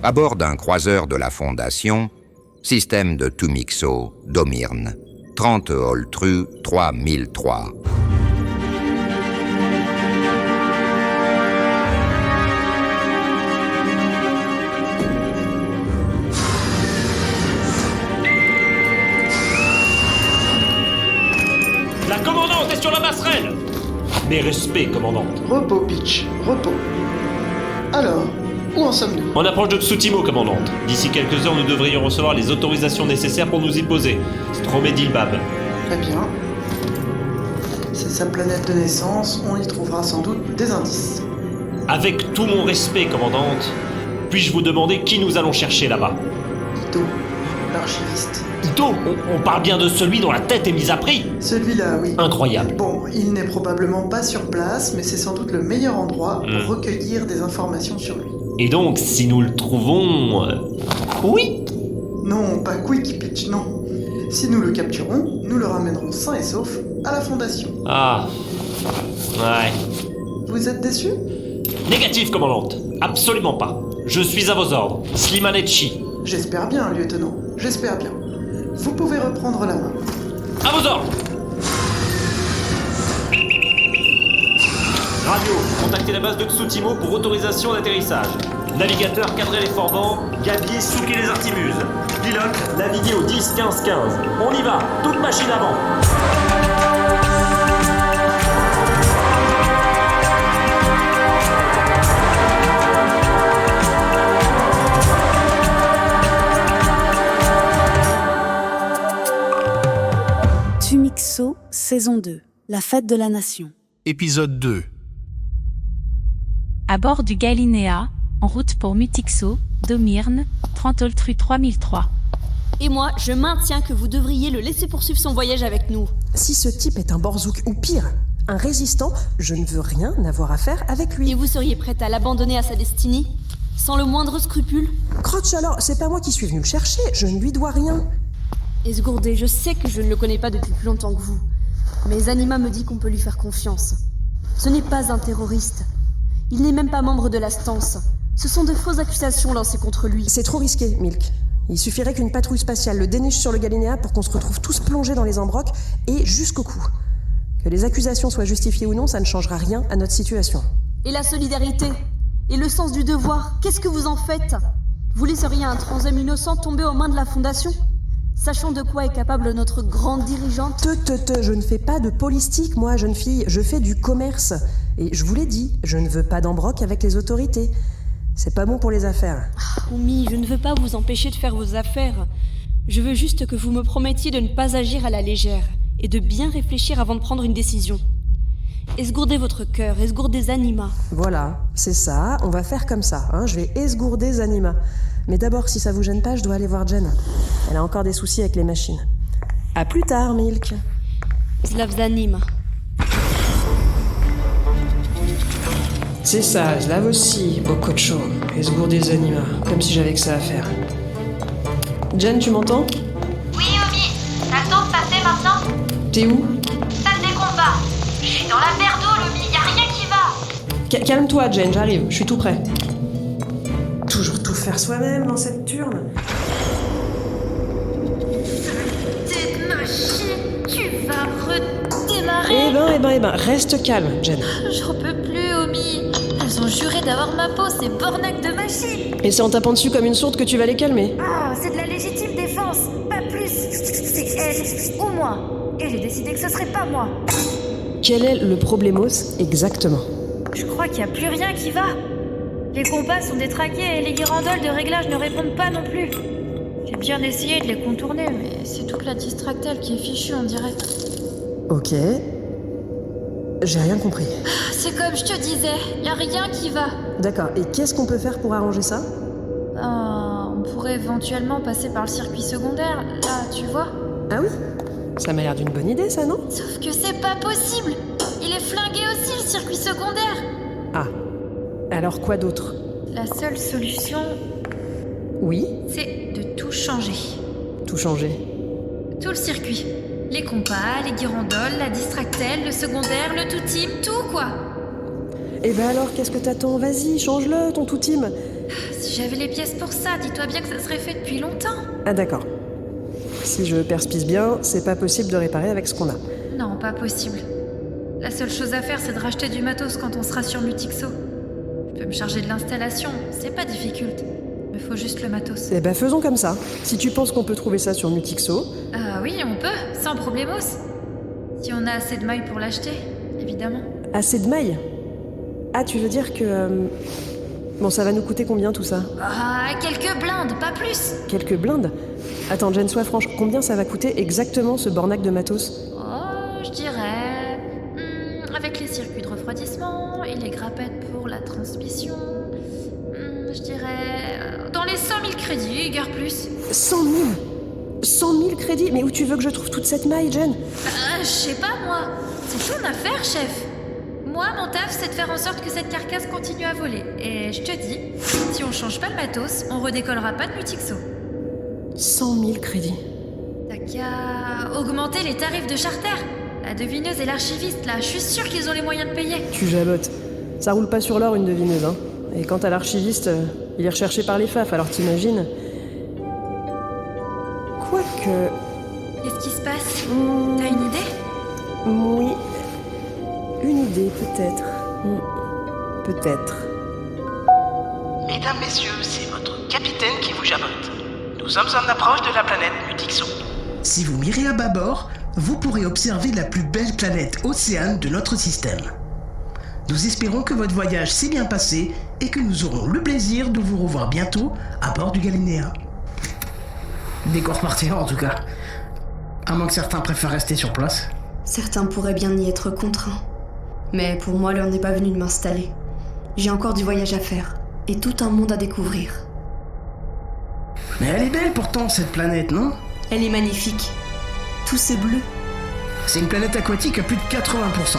À bord d'un croiseur de la Fondation, système de Tumixo, Domirne, 30 Holtru 3003. La commandante est sur la passerelle! Mes respects, commandante. Repos, Peach, repos. Alors, où en sommes-nous? On approche de Tsutimo, commandante. D'ici quelques heures, nous devrions recevoir les autorisations nécessaires pour nous y poser. Stromedilbab. Très bien. C'est sa planète de naissance, on y trouvera sans doute des indices. Avec tout mon respect, commandante, puis-je vous demander qui nous allons chercher là-bas? Ito, l'archiviste. Ito, on parle bien de celui dont la tête est mise à prix? Celui-là, oui. Incroyable. Bon, il n'est probablement pas sur place, mais c'est sans doute le meilleur endroit pour recueillir des informations sur lui. Et donc, si nous le trouvons... Oui? Non, pas quick, Peach, non. Si nous le capturons, nous le ramènerons sain et sauf à la Fondation. Ah... Ouais... Vous êtes déçu? Négatif, commandante. Absolument pas. Je suis à vos ordres. Slimanetchi. J'espère bien, lieutenant. J'espère bien. Vous pouvez reprendre la main. À vos ordres. Radio, contactez la base de Tsutimo pour autorisation d'atterrissage. Navigateur, cadrez les forbans. Gabier, souquez les artimuses. Pilote, naviguez au 10-15-15. On y va, toute machine avant. Tumixo, saison 2, la fête de la nation. Épisode 2. À bord du Galinéa, en route pour Mutixo, Domirne, 30 Holtru 3003. Et moi, je maintiens que vous devriez le laisser poursuivre son voyage avec nous. Si ce type est un Borzouk ou pire, un résistant, je ne veux rien avoir à faire avec lui. Et vous seriez prête à l'abandonner à sa destinée? Sans le moindre scrupule? Crotch alors, c'est pas moi qui suis venu le chercher, je ne lui dois rien. Esgourdé, je sais que je ne le connais pas depuis plus longtemps que vous. Mais Anima me dit qu'on peut lui faire confiance. Ce n'est pas un terroriste. Il n'est même pas membre de la Stance. Ce sont de fausses accusations lancées contre lui. C'est trop risqué, Milk. Il suffirait qu'une patrouille spatiale le déniche sur le Galinéa pour qu'on se retrouve tous plongés dans les embrocs et jusqu'au cou. Que les accusations soient justifiées ou non, ça ne changera rien à notre situation. Et la solidarité? Et le sens du devoir? Qu'est-ce que vous en faites? Vous laisseriez un transhème innocent tomber aux mains de la Fondation? Sachant de quoi est capable notre grande dirigeante? Je ne fais pas de politique, moi, jeune fille. Je fais du commerce. Et je vous l'ai dit, je ne veux pas d'embroc avec les autorités. C'est pas bon pour les affaires. Oumi, je ne veux pas vous empêcher de faire vos affaires. Je veux juste que vous me promettiez de ne pas agir à la légère et de bien réfléchir avant de prendre une décision. Esgourdez votre cœur, esgourdez Anima. Voilà, c'est ça, on va faire comme ça. Je vais esgourder Anima. Mais d'abord, si ça vous gêne pas, je dois aller voir Jen. Elle a encore des soucis avec les machines. À plus tard, Milk. Zlavzanim. C'est ça, je lave aussi, Bokocho. Esgourder Anima, comme si j'avais que ça à faire. Jen, tu m'entends? Oui, Omi. T'as le temps de passer maintenant? T'es où? Salle des combats. Je suis dans la merde, Omi. Y'a rien qui va. Calme-toi, Jen, j'arrive, je suis tout prêt. Toujours tout faire soi-même dans cette turne. Cette machine, tu vas redémarrer. Eh ben, reste calme, Jen. J'en peux plus, Omi. Elles ont juré d'avoir ma peau, ces bornacs de machines. Et c'est en tapant dessus comme une sourde que tu vas les calmer. Ah, c'est de la légitime défense, pas plus. C'est elle ou moi. Et j'ai décidé que ce serait pas moi. Quel est le problémos exactement? Je crois qu'il y a plus rien qui va. Les compas sont détraqués et les guirandoles de réglage ne répondent pas non plus. J'ai bien essayé de les contourner, mais c'est toute la distractelle qui est fichue, on dirait. Ok. J'ai rien compris. C'est comme je te disais, y a rien qui va. D'accord, et qu'est-ce qu'on peut faire pour arranger ça? On pourrait éventuellement passer par le circuit secondaire, là, tu vois. Ah oui? Ça m'a l'air d'une bonne idée, ça, non? Sauf que c'est pas possible. Il est flingué aussi, le circuit secondaire. Ah. Alors quoi d'autre? La seule solution, Oui? c'est de tout changer. Tout changer. Tout le circuit. Les compas, les guirandoles, la distractelle, le secondaire, le tout team, tout quoi. Eh ben alors, qu'est-ce que t'attends? Vas-y, change-le, ton tout-team. Si j'avais les pièces pour ça, dis-toi bien que ça serait fait depuis longtemps. Ah d'accord. Si je perspise bien, c'est pas possible de réparer avec ce qu'on a. Non, pas possible. La seule chose à faire, c'est de racheter du matos quand on sera sur Mutixo. Je peux me charger de l'installation, c'est pas difficile. Me faut juste le matos. Eh ben faisons comme ça. Si tu penses qu'on peut trouver ça sur Mutixo... Ah oui, on peut, sans problemos. Si on a assez de mailles pour l'acheter, évidemment. Assez de mailles? Ah, tu veux dire que... Bon, ça va nous coûter combien tout ça? Ah, quelques blindes, pas plus. Quelques blindes? Attends, Jen, sois franche, combien ça va coûter exactement ce bornac de matos? Oh, je dirais... avec les circuits de refroidissement et les grappettes pour la transmission... je dirais... dans les 100 000 crédits, guère plus. 100 000? 100 000 crédits? Mais où tu veux que je trouve toute cette maille, Jen? Je sais pas, moi. C'est ton affaire, chef. Moi, mon taf, c'est de faire en sorte que cette carcasse continue à voler. Et je te dis, si on change pas le matos, on redécollera pas de Mutixo. 100 000 crédits. T'as qu'à augmenter les tarifs de charter. La devineuse et l'archiviste, là, je suis sûre qu'ils ont les moyens de payer. Tu jabotes. Ça roule pas sur l'or, une devineuse, hein. Et quant à l'archiviste, il est recherché par les FAF, alors t'imagines... Quoique... Qu'est-ce qui se passe? T'as une idée? Oui. Une idée, peut-être. Peut-être. Mesdames, messieurs, c'est votre capitaine qui vous jabote. Nous sommes en approche de la planète Mutixo. Si vous mirez à bâbord, vous pourrez observer la plus belle planète océane de notre système. Nous espérons que votre voyage s'est bien passé et que nous aurons le plaisir de vous revoir bientôt à bord du Galinéa. Décor partir en tout cas. À moins que certains préfèrent rester sur place. Certains pourraient bien y être contraints. Mais pour moi, l'heure n'est pas venue de m'installer. J'ai encore du voyage à faire, et tout un monde à découvrir. Mais elle est belle pourtant, cette planète, non? Elle est magnifique. Tout c'est bleu. C'est une planète aquatique à plus de 80%.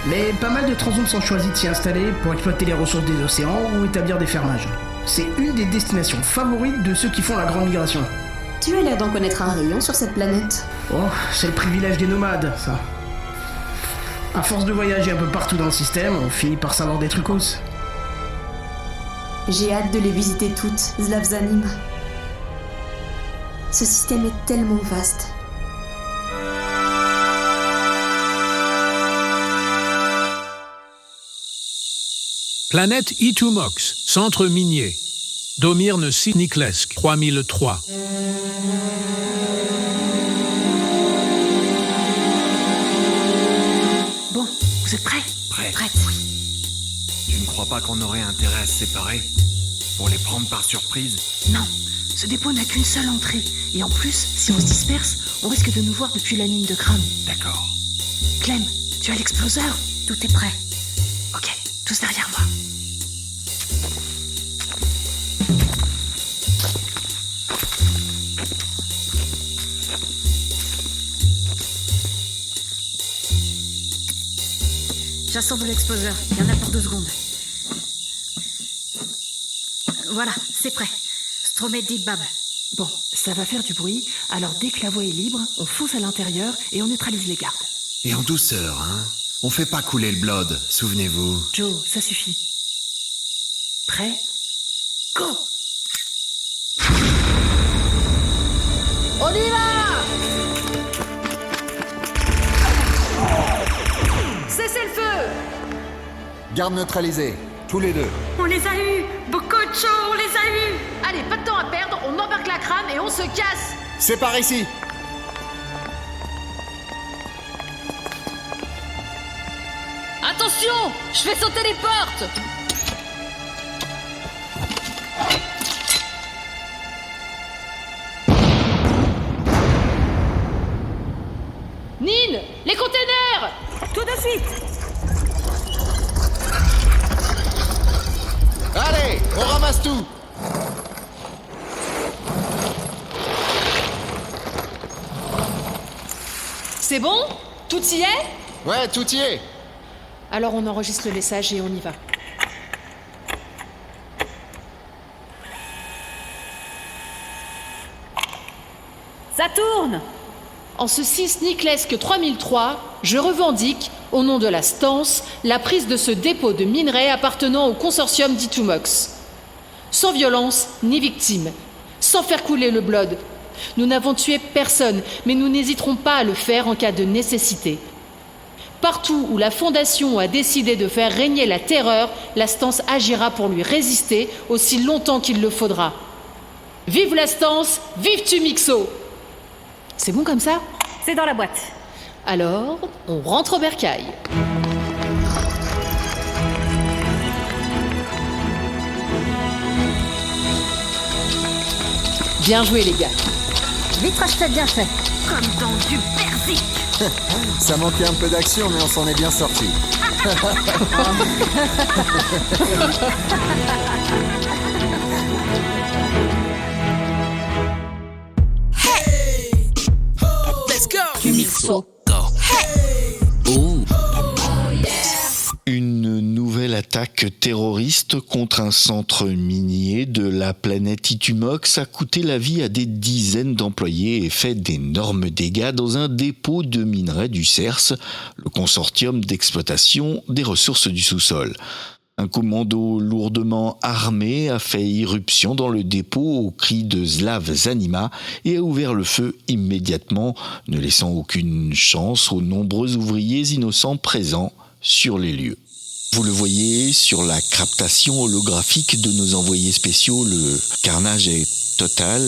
Mais pas mal de transhommes sont choisis de s'y installer pour exploiter les ressources des océans ou établir des fermages. C'est une des destinations favorites de ceux qui font la grande migration. Tu as l'air d'en connaître un rayon sur cette planète. Oh, c'est le privilège des nomades, ça. À force de voyager un peu partout dans le système, on finit par savoir des trucos. J'ai hâte de les visiter toutes, Zlavzanim. Ce système est tellement vaste. Planète Itumox, centre minier. Domirne Siniklesk, 3003. Bon, vous êtes prêts? Prêt. Prête. Tu ne crois pas qu'on aurait intérêt à se séparer? Pour les prendre par surprise? Non, ce dépôt n'a qu'une seule entrée. Et en plus, si on se disperse, on risque de nous voir depuis la mine de Kram. D'accord. Clem, tu as l'exploseur? Tout est prêt. Ok, tous derrière moi. J'assemble l'exploseur. Il y en a pour 2 secondes. Voilà, c'est prêt. Stromet dit bab. Bon, ça va faire du bruit, alors dès que la voie est libre, on fonce à l'intérieur et on neutralise les gardes. Et en douceur, hein? On fait pas couler le blood, souvenez-vous. Joe, ça suffit. Prêt? Go! On y va! Cessez le feu! Garde neutralisée, tous les deux. On les a eus! Beaucoup de chaud, on les a eus! Allez, pas de temps à perdre, on embarque la crâne et on se casse! C'est par ici! Attention! Je fais sauter les portes! Nine! Les containers! Tout de suite! Allez, on ramasse tout! C'est bon? Tout y est? Ouais, tout y est! Alors on enregistre le message et on y va. Ça tourne! En ce 6 Niklesk 3003, je revendique au nom de la Stance, la prise de ce dépôt de minerais appartenant au consortium d'Itumox. Sans violence ni victime, sans faire couler le blood. Nous n'avons tué personne, mais nous n'hésiterons pas à le faire en cas de nécessité. Partout où la Fondation a décidé de faire régner la terreur, la Stance agira pour lui résister aussi longtemps qu'il le faudra. Vive la Stance, vive Tumixo! C'est bon comme ça? C'est dans la boîte. Alors, on rentre au bercail. Bien joué les gars. Vitrage fait bien fait. Comme dans du persique. Ça manquait un peu d'action, mais on s'en est bien sorti. Let's go. Tumixo. Une nouvelle attaque terroriste contre un centre minier de la planète Itumox a coûté la vie à des dizaines d'employés et fait d'énormes dégâts dans un dépôt de minerais du CERS, le consortium d'exploitation des ressources du sous-sol. Un commando lourdement armé a fait irruption dans le dépôt au cri de Slav Zanima et a ouvert le feu immédiatement, ne laissant aucune chance aux nombreux ouvriers innocents présents sur les lieux. Vous le voyez sur la captation holographique de nos envoyés spéciaux, le carnage est total,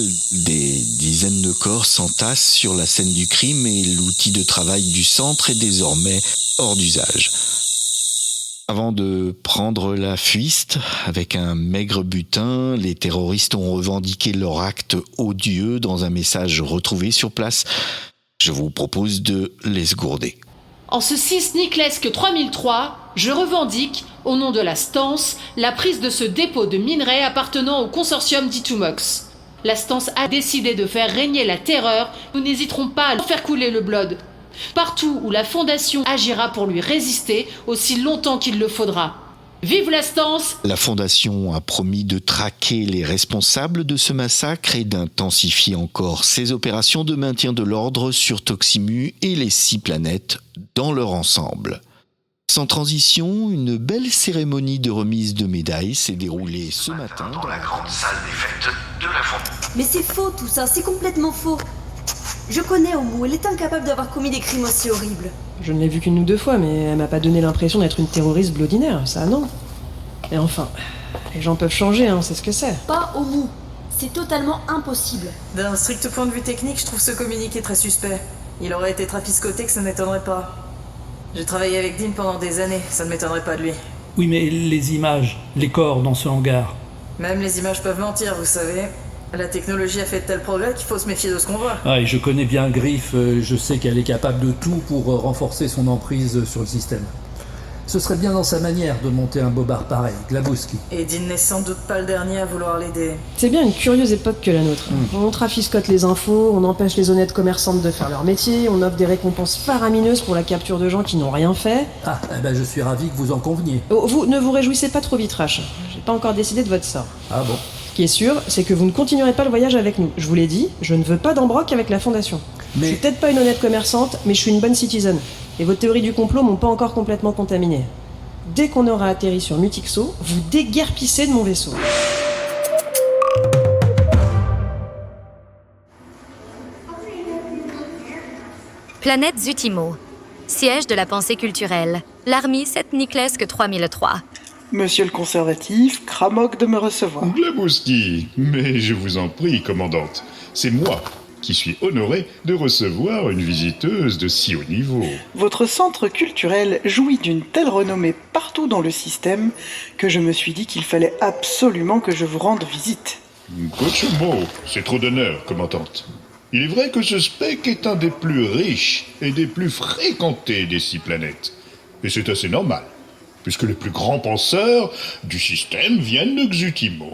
des dizaines de corps s'entassent sur la scène du crime et l'outil de travail du centre est désormais hors d'usage. Avant de prendre la fuite, avec un maigre butin, les terroristes ont revendiqué leur acte odieux dans un message retrouvé sur place. Je vous propose de les gourder. En ce 6 Niclesque 3003, je revendique, au nom de la Stance, la prise de ce dépôt de minerais appartenant au consortium d'Itumox. La Stance a décidé de faire régner la terreur, nous n'hésiterons pas à faire couler le blood. Partout où la Fondation agira pour lui résister aussi longtemps qu'il le faudra. Vive la Stance! La Fondation a promis de traquer les responsables de ce massacre et d'intensifier encore ses opérations de maintien de l'ordre sur Toximu et les 6 planètes dans leur ensemble. Sans transition, une belle cérémonie de remise de médailles s'est déroulée ce matin dans la grande salle des fêtes de la Fondation. Mais c'est faux tout ça, c'est complètement faux. Je connais Omu, elle est incapable d'avoir commis des crimes aussi horribles. Je ne l'ai vue qu'une ou 2 fois, mais elle m'a pas donné l'impression d'être une terroriste blodinaire, ça non. Et enfin, les gens peuvent changer, hein, c'est ce que c'est. Pas Omu, c'est totalement impossible. D'un strict point de vue technique, je trouve ce communiqué très suspect. Il aurait été trafiscoté que ça ne m'étonnerait pas. J'ai travaillé avec Dean pendant des années, ça ne m'étonnerait pas de lui. Oui, mais les images, les corps dans ce hangar. Même les images peuvent mentir, vous savez. La technologie a fait de tels progrès qu'il faut se méfier de ce qu'on voit. Ah, et je connais bien Griff, je sais qu'elle est capable de tout pour renforcer son emprise sur le système. Ce serait bien dans sa manière de monter un bobard pareil, Glabowski. Et Dean n'est sans doute pas le dernier à vouloir l'aider. C'est bien une curieuse époque que la nôtre. On trafiscote les infos, on empêche les honnêtes commerçantes de faire leur métier, on offre des récompenses faramineuses pour la capture de gens qui n'ont rien fait. Ah, eh ben je suis ravi que vous en conveniez. Oh, vous ne vous réjouissez pas trop vite, Rash. J'ai pas encore décidé de votre sort. Ah bon? Ce qui est sûr, c'est que vous ne continuerez pas le voyage avec nous. Je vous l'ai dit, je ne veux pas d'embroc avec la Fondation. Je suis peut-être pas une honnête commerçante, mais je suis une bonne citizen. Et vos théories du complot m'ont pas encore complètement contaminé. Dès qu'on aura atterri sur Mutixo, vous déguerpissez de mon vaisseau. Planète Zutimo. Siège de la pensée culturelle. L'Army 7 Niclesque 3003. Monsieur le conservatif, Kramok de me recevoir. Glabowski, mais je vous en prie, commandante. C'est moi qui suis honoré de recevoir une visiteuse de si haut niveau. Votre centre culturel jouit d'une telle renommée partout dans le système que je me suis dit qu'il fallait absolument que je vous rende visite. Gochumo, c'est trop d'honneur, commandante. Il est vrai que ce spec est un des plus riches et des plus fréquentés des 6 planètes. Et c'est assez normal, puisque les plus grands penseurs du système viennent de Xutimo.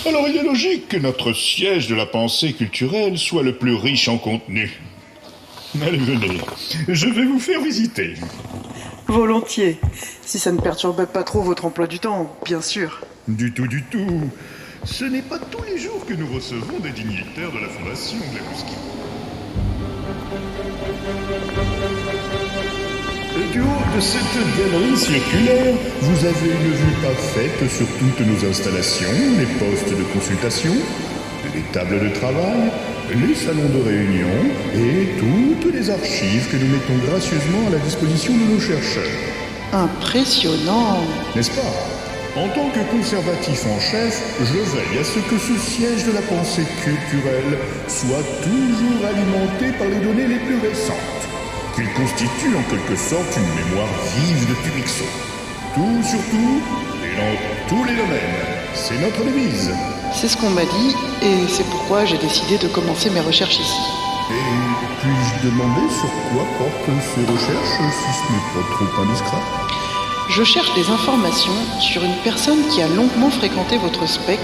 Alors il est logique que notre siège de la pensée culturelle soit le plus riche en contenu. Allez, venez, je vais vous faire visiter. Volontiers, si ça ne perturbe pas trop votre emploi du temps, bien sûr. Du tout. Ce n'est pas tous les jours que nous recevons des dignitaires de la Fondation Glabowski. Du haut de cette galerie circulaire, vous avez une vue parfaite sur toutes nos installations, les postes de consultation, les tables de travail, les salons de réunion et toutes les archives que nous mettons gracieusement à la disposition de nos chercheurs. Impressionnant. N'est-ce pas ? En tant que conservatif en chef, je veille à ce que ce siège de la pensée culturelle soit toujours alimenté par les données les plus récentes, qu'il constitue en quelque sorte une mémoire vive de Tumixo. Tout sur tout et dans tous les domaines. C'est notre devise. C'est ce qu'on m'a dit, et c'est pourquoi j'ai décidé de commencer mes recherches ici. Et puis-je demander sur quoi portent ces recherches, si ce n'est pas trop indiscret ? Je cherche des informations sur une personne qui a longuement fréquenté votre SPEC,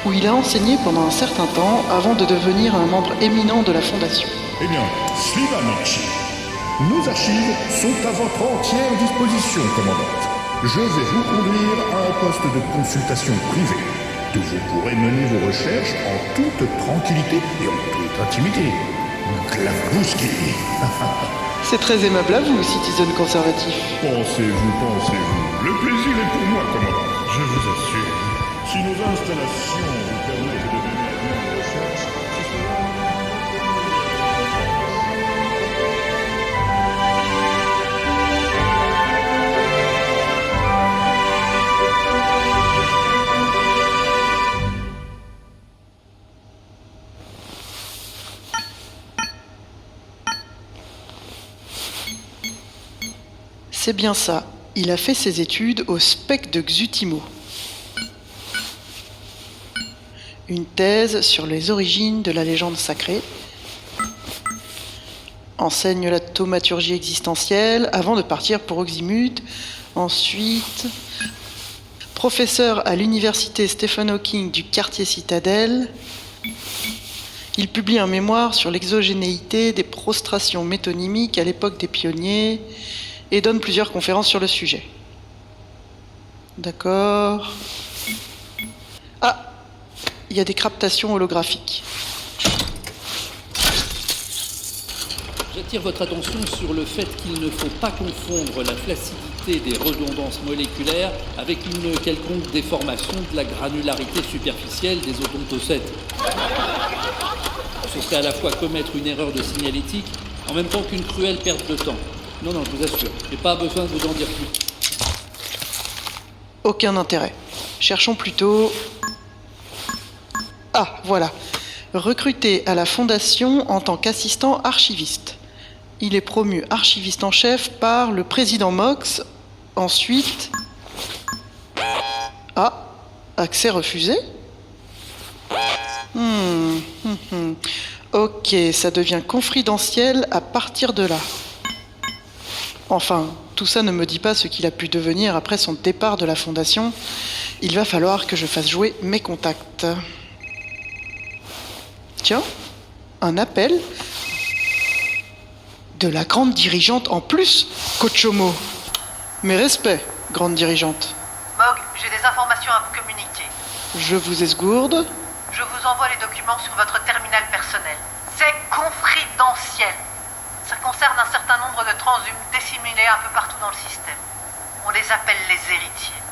où il a enseigné pendant un certain temps avant de devenir un membre éminent de la Fondation. Eh bien, Slivanici, nos archives sont à votre entière disposition, commandante. Je vais vous conduire à un poste de consultation privée, d'où vous pourrez mener vos recherches en toute tranquillité et en toute intimité. Glabouski. C'est très aimable à vous, citizen conservatif. Pensez-vous. Le plaisir est pour moi, commandant. Je vous assure. Si nos installations vous permettent de mener à bien vos recherches, C'est bien ça. Il a fait ses études au SPEC de Xutimo. Une thèse sur les origines de la légende sacrée. Enseigne la thaumaturgie existentielle avant de partir pour Oxymute. Ensuite, professeur à l'université Stephen Hawking du quartier Citadelle. Il publie un mémoire sur l'exogénéité des prostrations métonymiques à l'époque des pionniers et donne plusieurs conférences sur le sujet. D'accord. Ah, il y a des captations holographiques. J'attire votre attention sur le fait qu'il ne faut pas confondre la flaccidité des redondances moléculaires avec une quelconque déformation de la granularité superficielle des odontocètes. Ce serait à la fois commettre une erreur de signalétique en même temps qu'une cruelle perte de temps. Non, je vous assure, j'ai pas besoin de vous en dire plus. Aucun intérêt. Cherchons plutôt... Ah, voilà. Recruté à la Fondation en tant qu'assistant archiviste. Il est promu archiviste en chef par le président Mox. Ensuite... Ah, accès refusé ? Ok, ça devient confidentiel à partir de là. Enfin, tout ça ne me dit pas ce qu'il a pu devenir après son départ de la Fondation. Il va falloir que je fasse jouer mes contacts. Tiens, un appel de la grande dirigeante en plus, Kochomo. Mes respects, grande dirigeante. Mog, j'ai des informations à vous communiquer. Je vous esgourde. Je vous envoie les documents sur votre terminal personnel. C'est confidentiel. Ça concerne un certain nombre de transhumes disséminés un peu partout dans le système. On les appelle les héritiers.